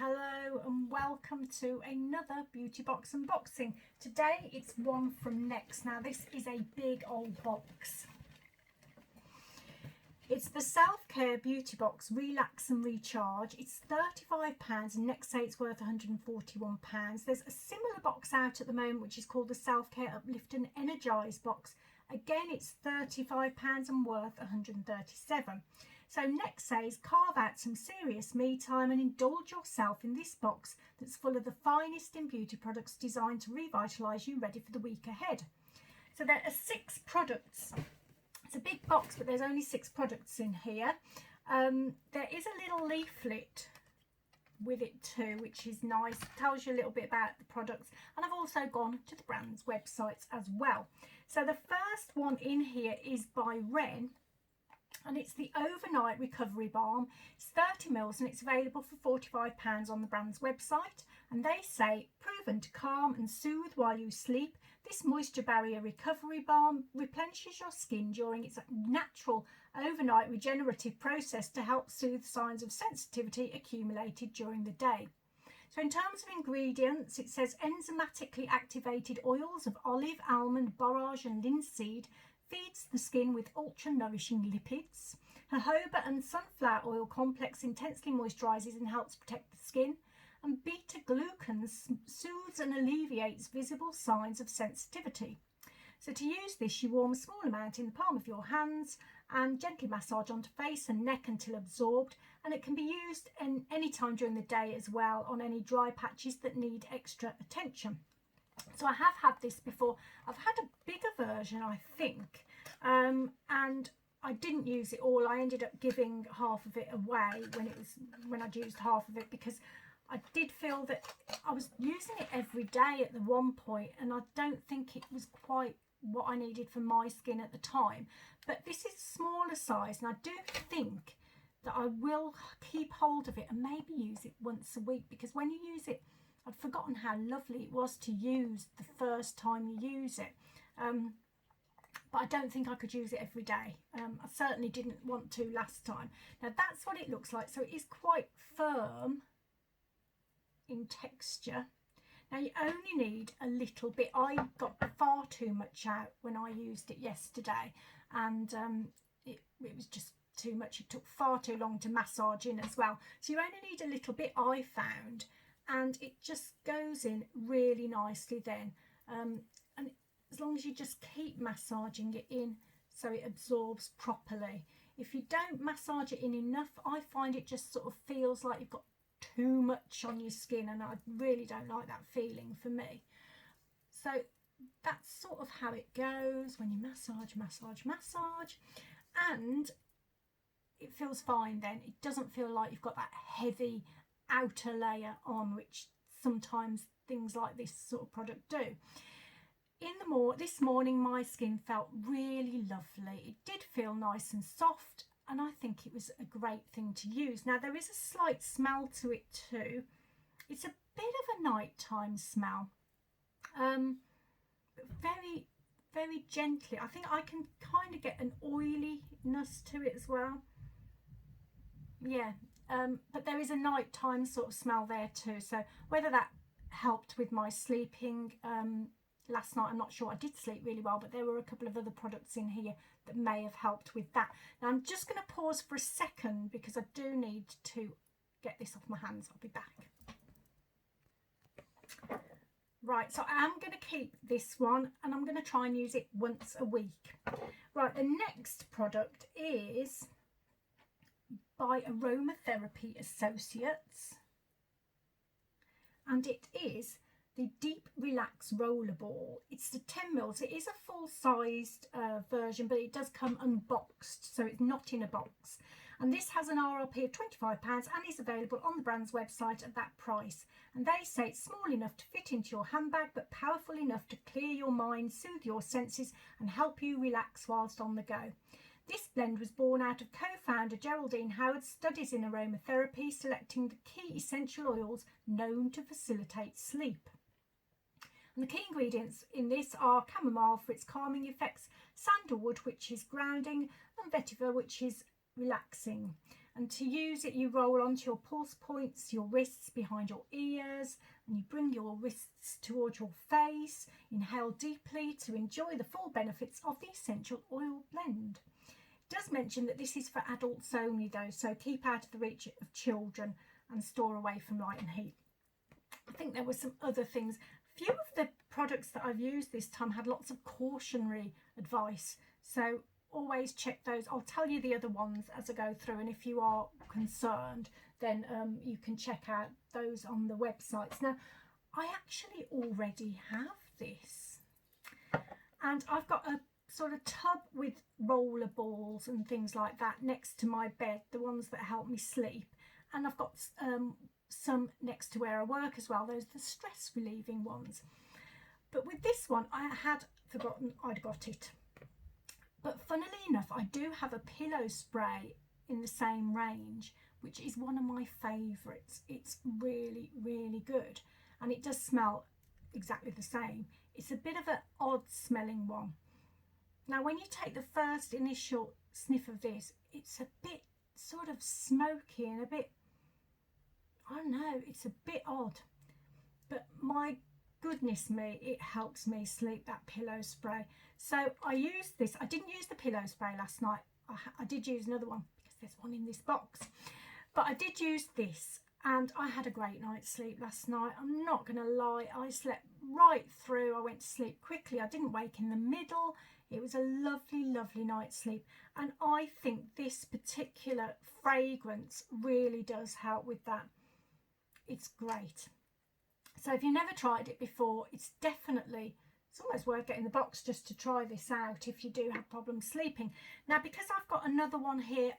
Hello and welcome to another beauty box unboxing. Today it's one from Next. Now this is a big old box. It's the Self-Care Beauty Box Relax and Recharge. It's £35 and Next say it's worth £141. There's a similar box out at the moment which is called the Self-Care Uplift and Energize box. Again it's £35 and worth £137. So Next says carve out some serious me time and indulge yourself in this box that's full of the finest in beauty products designed to revitalise you, ready for the week ahead. So there are 6 products. It's a big box, but there's only 6 products in here. There is a little leaflet with it too, which is nice. It tells you a little bit about the products, and I've also gone to the brand's websites as well. So the first one in here is by Ren, and it's the Overnight Recovery Balm. It's 30 mils and it's available for £45 on the brand's website. And they say, proven to calm and soothe while you sleep, this moisture barrier recovery balm replenishes your skin during its natural overnight regenerative process to help soothe signs of sensitivity accumulated during the day. So in terms of ingredients, it says enzymatically activated oils of olive, almond, borage and linseed feeds the skin with ultra-nourishing lipids. Jojoba and sunflower oil complex intensely moisturises and helps protect the skin. And beta-glucan soothes and alleviates visible signs of sensitivity. So to use this, you warm a small amount in the palm of your hands and gently massage onto face and neck until absorbed. And it can be used any time during the day as well on any dry patches that need extra attention. So I have had this before. I've had a bigger version, I think, and I didn't use it all. I ended up giving half of it away when I'd used half of it, because I did feel that I was using it every day at the one point, and I don't think it was quite what I needed for my skin at the time. But this is a smaller size, and I do think that I will keep hold of it and maybe use it once a week, because when you use it, I'd forgotten how lovely it was to use the first time you use it. But I don't think I could use it every day. I certainly didn't want to last time. Now that's what it looks like. So it is quite firm in texture. Now you only need a little bit. I got far too much out when I used it yesterday, and it was just too much. It took far too long to massage in as well. So you only need a little bit, I found. And it just goes in really nicely then, and as long as you just keep massaging it in so it absorbs properly. If you don't massage it in enough, I find it just sort of feels like you've got too much on your skin, and I really don't like that feeling for me. So that's sort of how it goes when you massage, and it feels fine then. It doesn't feel like you've got that heavy outer layer on, which sometimes things like this sort of product do. This morning my skin felt really lovely. It did feel nice and soft, and I think it was a great thing to use. Now there is a slight smell to it too. It's a bit of a nighttime smell, but very, very gently. I think I can kind of get an oiliness to it as well. Yeah. But there is a nighttime sort of smell there too. So whether that helped with my sleeping last night, I'm not sure. I did sleep really well, but there were a couple of other products in here that may have helped with that. Now I'm just going to pause for a second because I do need to get this off my hands. I'll be back. Right, so I am going to keep this one, and I'm going to try and use it once a week. Right, the next product is by Aromatherapy Associates, and it is the Deep Relax Rollerball. It's the 10 mils. It is a full-sized version, but it does come unboxed, so it's not in a box. And this has an RRP of £25 and is available on the brand's website at that price. And they say it's small enough to fit into your handbag, but powerful enough to clear your mind, soothe your senses, and help you relax whilst on the go. This blend was born out of co-founder Geraldine Howard's studies in aromatherapy, selecting the key essential oils known to facilitate sleep. And the key ingredients in this are chamomile for its calming effects, sandalwood, which is grounding, and vetiver, which is relaxing. And to use it, you roll onto your pulse points, your wrists behind your ears, and you bring your wrists towards your face. Inhale deeply to enjoy the full benefits of the essential oil blend. It does mention that this is for adults only though, so keep out of the reach of children and store away from light and heat. I think there were some other things. A few of the products that I've used this time had lots of cautionary advice, so always check those. I'll tell you the other ones as I go through, and if you are concerned, then you can check out those on the websites. Now, I actually already have this, and I've got a sort of tub with roller balls and things like that next to my bed, the ones that help me sleep, and I've got some next to where I work as well. Those are the stress relieving ones. But with this one, I had forgotten I'd got it. But funnily enough, I do have a pillow spray in the same range, which is one of my favourites. It's really, really good. And it does smell exactly the same. It's a bit of an odd smelling one. Now, when you take the first initial sniff of this, it's a bit sort of smoky and a bit, I don't know, it's a bit odd. But my goodness me, it helps me sleep, that pillow spray. So I used this. I didn't use the pillow spray last night. I did use another one because there's one in this box. But I did use this, and I had a great night's sleep last night. I'm not going to lie. I slept right through. I went to sleep quickly. I didn't wake in the middle. It was a lovely, lovely night's sleep. And I think this particular fragrance really does help with that. It's great. So if you've never tried it before, it's almost worth getting the box just to try this out if you do have problems sleeping. Now, because I've got another one here,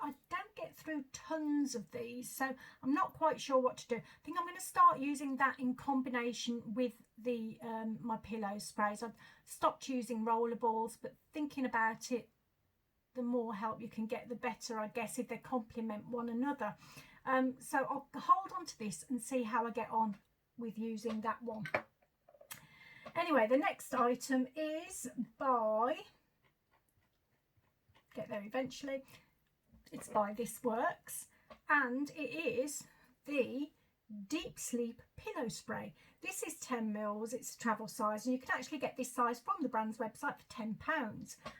I don't get through tons of these, so I'm not quite sure what to do. I think I'm going to start using that in combination with the my pillow sprays. I've stopped using rollerballs, but thinking about it, the more help you can get, the better, I guess, if they complement one another. So I'll hold on to this and see how I get on with using that one. Anyway, the next item is by, get there eventually, it's by This Works, and it is the Deep Sleep Pillow Spray. This is 10 mils, it's a travel size, and you can actually get this size from the brand's website for £10.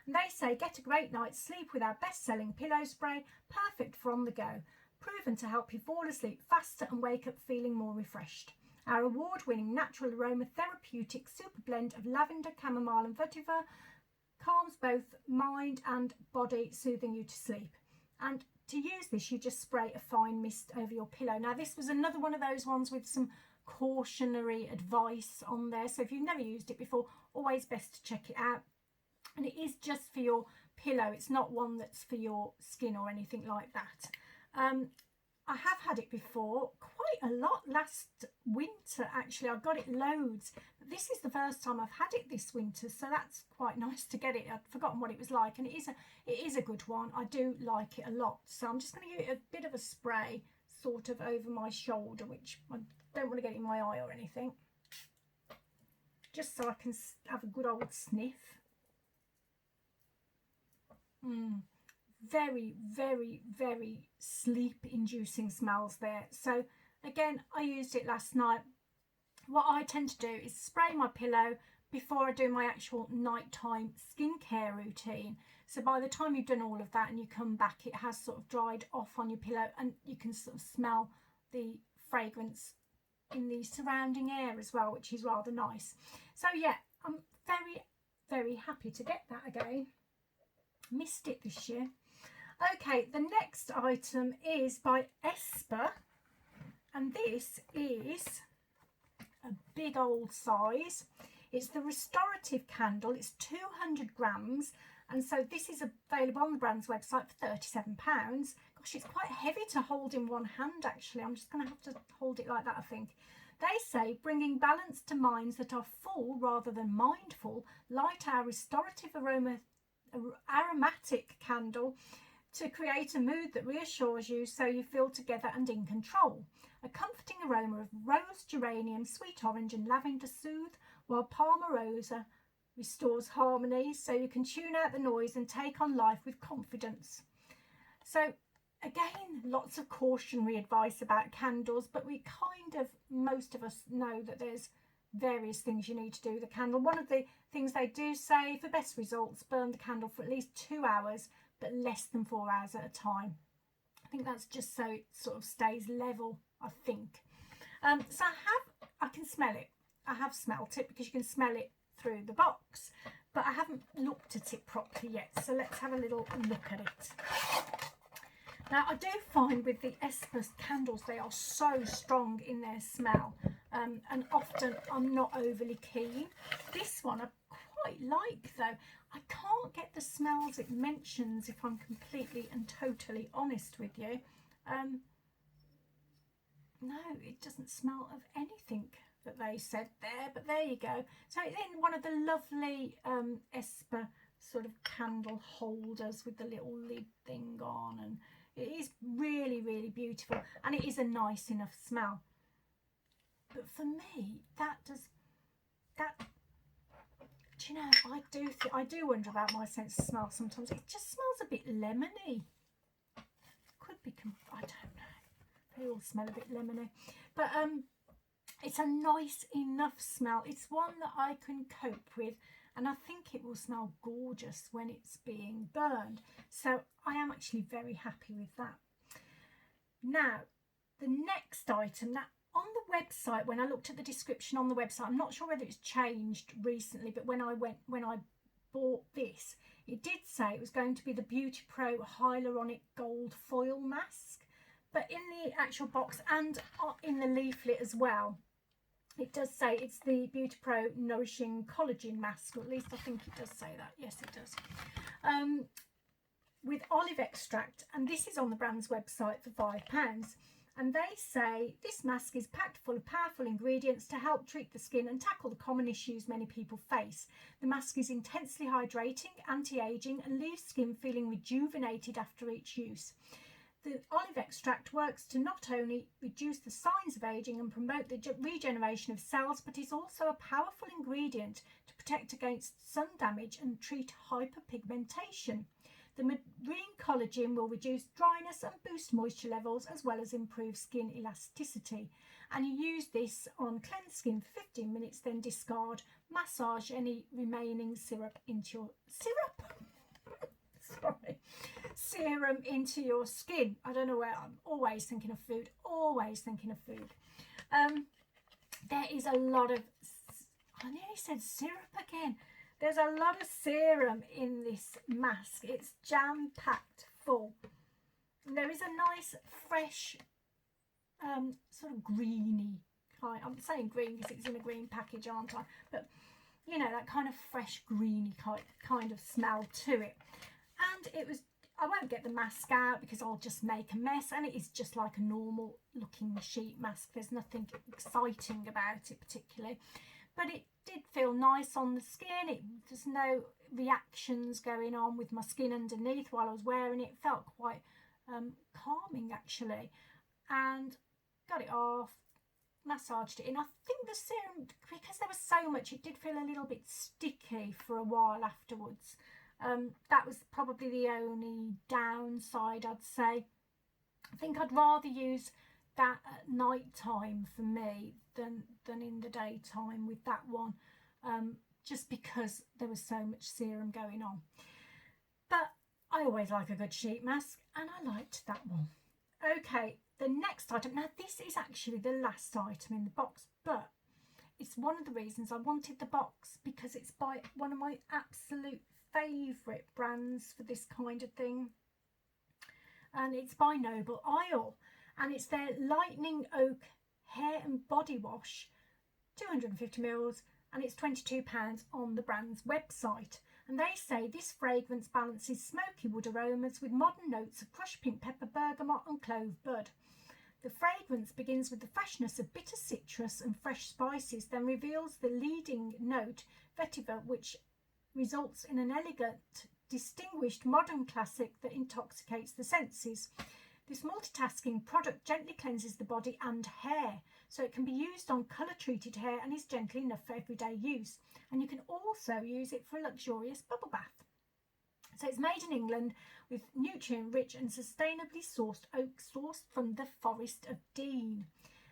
And they say, get a great night's sleep with our best-selling pillow spray, perfect for on the go, proven to help you fall asleep faster and wake up feeling more refreshed. Our award-winning natural aroma therapeutic super blend of lavender, chamomile and vetiver calms both mind and body, soothing you to sleep. And to use this, you just spray a fine mist over your pillow. Now, this was another one of those ones with some cautionary advice on there. So if you've never used it before, always best to check it out. And it is just for your pillow. It's not one that's for your skin or anything like that. I have had it before, quite a lot last winter actually. I got it loads, but this is the first time I've had it this winter, so that's quite nice to get it. I'd forgotten what it was like, and it is a good one. I do like it a lot. So I'm just going to give it a bit of a spray sort of over my shoulder, which I don't want to get in my eye or anything, just so I can have a good old sniff. Very, very, very sleep inducing smells there. So again, I used it last night. What I tend to do is spray my pillow before I do my actual nighttime skincare routine. So by the time you've done all of that and you come back, it has sort of dried off on your pillow, and you can sort of smell the fragrance in the surrounding air as well, which is rather nice. So yeah, I'm very, very happy to get that again. Missed it this year. Okay, the next item is by Esper, and this is a big old size. It's the Restorative candle. It's 200 grams, and so this is available on the brand's website for £37. Gosh, it's quite heavy to hold in one hand actually. I'm just going to have to hold it like that, I think. They say, bringing balance to minds that are full rather than mindful, light our restorative aromatic candle to create a mood that reassures you so you feel together and in control. A comforting aroma of rose, geranium, sweet orange and lavender soothe, while Palmarosa restores harmony so you can tune out the noise and take on life with confidence. So Again, lots of cautionary advice about candles, but we kind of, most of us know that there's various things you need to do with a candle. One of the things they do say, for best results, burn the candle for at least 2 hours, but less than 4 hours at a time. I think that's just so it sort of stays level, I think. So I can smell it. I have smelt it because you can smell it through the box, but I haven't looked at it properly yet. So let's have a little look at it. Now, I do find with the Esper candles, they are so strong in their smell, and often I'm not overly keen. This one I quite like, though. I can't get the smells it mentions, if I'm completely and totally honest with you. No, it doesn't smell of anything that they said there, but there you go. So it's in one of the lovely Esper sort of candle holders with the little lid thing on, and it is really, really beautiful, and it is a nice enough smell. But for me, do you know, I do wonder about my sense of smell sometimes. It just smells a bit lemony. Could be, I don't know. They all smell a bit lemony. But it's a nice enough smell. It's one that I can cope with. And I think it will smell gorgeous when it's being burned. So I am actually very happy with that. Now, the next item, that on the website, when I looked at the description on the website, I'm not sure whether it's changed recently, but when I bought this, it did say it was going to be the Beauty Pro Hyaluronic Gold Foil Mask. But in the actual box and in the leaflet as well, it does say it's the Beauty Pro Nourishing Collagen Mask, or at least I think it does say that. Yes, it does. With olive extract, and this is on the brand's website for £5. And they say this mask is packed full of powerful ingredients to help treat the skin and tackle the common issues many people face. The mask is intensely hydrating, anti-aging, and leaves skin feeling rejuvenated after each use. The olive extract works to not only reduce the signs of aging and promote the regeneration of cells, but is also a powerful ingredient to protect against sun damage and treat hyperpigmentation. The marine collagen will reduce dryness and boost moisture levels, as well as improve skin elasticity. And you use this on cleansed skin for 15 minutes, then discard. Massage any remaining syrup into your serum into your skin. I don't know where, I'm always thinking of food, always thinking of food. There is a lot of, I nearly said syrup again. There's a lot of serum in this mask. It's jam-packed full. And there is a nice fresh sort of greeny kind, I'm saying green because it's in a green package, aren't I? But you know, that kind of fresh greeny kind of smell to it. And it was, I won't get the mask out because I'll just make a mess, and it is just like a normal looking sheet mask. There's nothing exciting about it particularly, but it did feel nice on the skin. There's no reactions going on with my skin underneath while I was wearing it. It felt quite calming actually, and got it off, massaged it in. I think the serum, because there was so much, it did feel a little bit sticky for a while afterwards. That was probably the only downside, I'd say. I think I'd rather use that at night time for me than in the daytime with that one, just because there was so much serum going on. But I always like a good sheet mask, and I liked that one. Okay, the next item, now this is actually the last item in the box, but it's one of the reasons I wanted the box, because it's by one of my absolute favourite brands for this kind of thing, and it's by Noble Oil, and it's their Lightning Oak hair and body wash, 250ml, and it's £22 on the brand's website. And they say this fragrance balances smoky wood aromas with modern notes of crushed pink pepper, bergamot and clove bud. The fragrance begins with the freshness of bitter citrus and fresh spices, then reveals the leading note, vetiver, which results in an elegant, distinguished modern classic that intoxicates the senses. This multitasking product gently cleanses the body and hair, so it can be used on colour-treated hair and is gentle enough for everyday use. And you can also use it for a luxurious bubble bath. So it's made in England with nutrient-rich and sustainably sourced oak sourced from the Forest of Dean.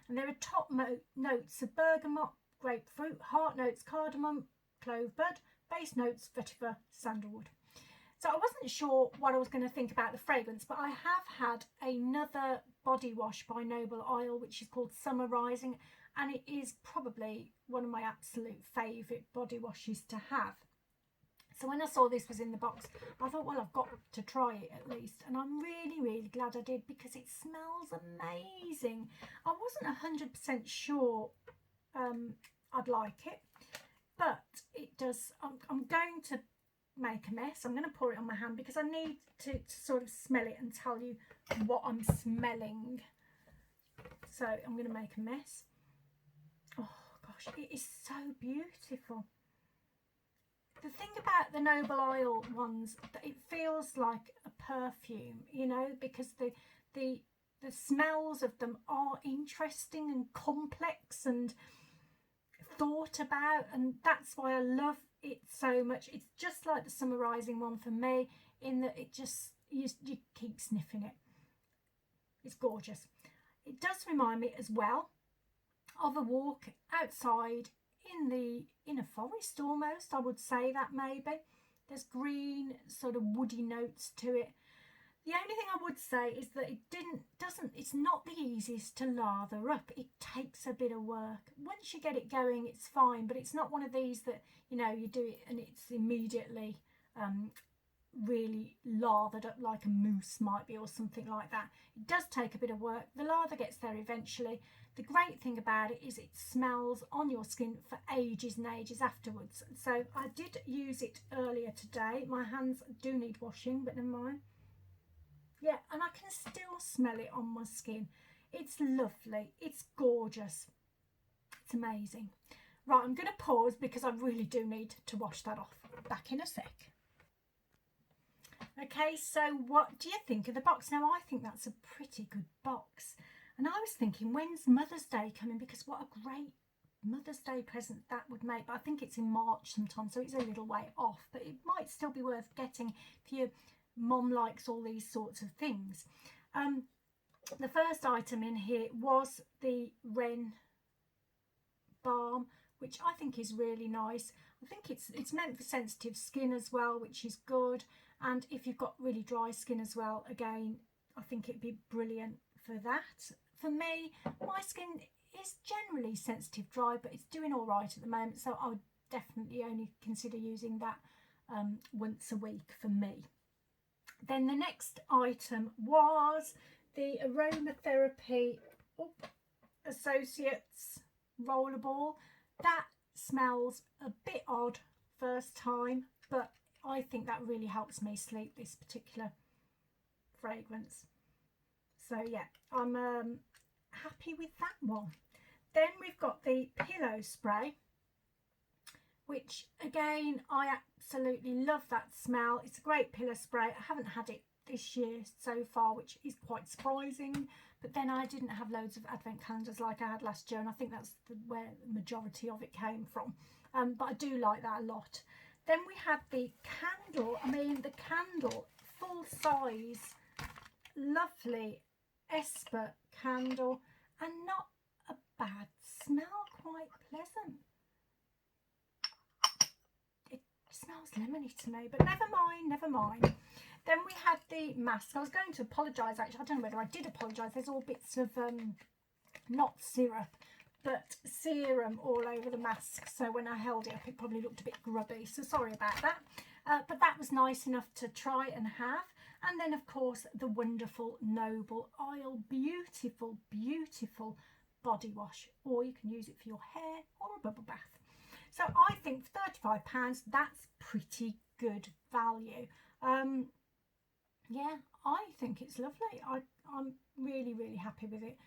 And there are top notes of bergamot, grapefruit, heart notes, cardamom, clove bud, base notes, vetiver, sandalwood. So I wasn't sure what I was going to think about the fragrance, but I have had another body wash by Noble Oil, which is called Summer Rising, and it is probably one of my absolute favourite body washes to have. So when I saw this was in the box, I thought, well, I've got to try it at least. And I'm really, really glad I did, because it smells amazing. I wasn't 100% sure I'd like it, but it does. I'm going to make a mess. I'm going to pour it on my hand because I need to sort of smell it and tell you what I'm smelling. So I'm going to make a mess. Oh gosh, it is so beautiful. The thing about the Noble Oil ones, it feels like a perfume, you know, because the smells of them are interesting and complex and thought about, and that's why I love it so much. It's just like the Summer Rising one for me, in that it just, you keep sniffing it. It's gorgeous. It does remind me as well of a walk outside in a forest almost, I would say that maybe. There's green sort of woody notes to it. The only thing I would say is that it's not the easiest to lather up. It takes a bit of work. Once you get it going, it's fine, but it's not one of these that, you know, you do it and it's immediately really lathered up like a mousse might be, or something like that. It does take a bit of work. The lather gets there eventually. The great thing about it is it smells on your skin for ages and ages afterwards. So I did use it earlier today. My hands do need washing, but never mind. Yeah, and I can still smell it on my skin. It's lovely. It's gorgeous. It's amazing. Right, I'm going to pause because I really do need to wash that off. Back in a sec. Okay, so what do you think of the box? Now, I think that's a pretty good box. And I was thinking, when's Mother's Day coming? Because what a great Mother's Day present that would make. But I think it's in March sometime, so it's a little way off. But it might still be worth getting if your mom likes all these sorts of things. The first item in here was the Ren balm, which I think is really nice. I think it's meant for sensitive skin as well, which is good. And if you've got really dry skin as well, again, I think it'd be brilliant for that. For me, my skin is generally sensitive dry, but it's doing all right at the moment, so I would definitely only consider using that once a week for me. Then the next item was the Aromatherapy Associates rollerball. That smells a bit odd first time, but I think that really helps me sleep, this particular fragrance. So yeah, I'm happy with that one. Then we've got the pillow spray, which again, I absolutely love that smell. It's a great pillow spray. I haven't had it this year so far, which is quite surprising. But then I didn't have loads of advent calendars like I had last year, and I think that's where the majority of it came from. But I do like that a lot. Then we had the candle. I mean, the candle, full size, lovely Esper candle, and not a bad smell, quite pleasant. It smells lemony to me, but never mind, never mind. Then we had the mask. I was going to apologise, actually. I don't know whether I did apologise. There's all bits of, not syrup, but serum all over the mask. So when I held it up, it probably looked a bit grubby. So sorry about that. But that was nice enough to try and have. And then, of course, the wonderful Noble Oil. Beautiful, beautiful body wash. Or you can use it for your hair or a bubble bath. So I think for £35, that's pretty good value. Yeah, I think it's lovely. I'm really, really happy with it.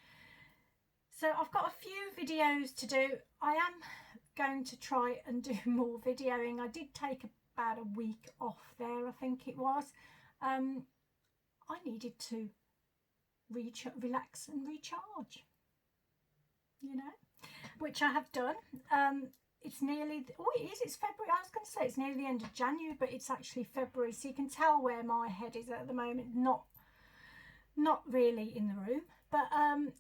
So I've got a few videos to do. I am going to try and do more videoing. I did take about a week off there, I think it was. I needed to relax and recharge, you know, which I have done. it's nearly, oh it is, it's February. I was going to say it's nearly the end of January, but it's actually February, so you can tell where my head is at the moment. Not really in the room, but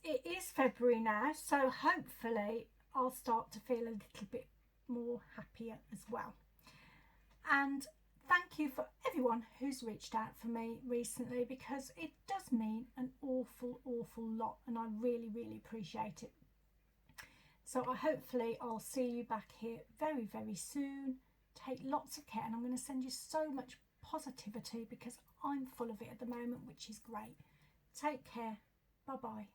it is February now, so hopefully I'll start to feel a little bit more happier as well. And thank you for everyone who's reached out for me recently, because it does mean an awful lot, and I really appreciate it. So hopefully I'll see you back here very soon. Take lots of care, and I'm going to send you so much positivity because I'm full of it at the moment, which is great. Take care. Bye bye.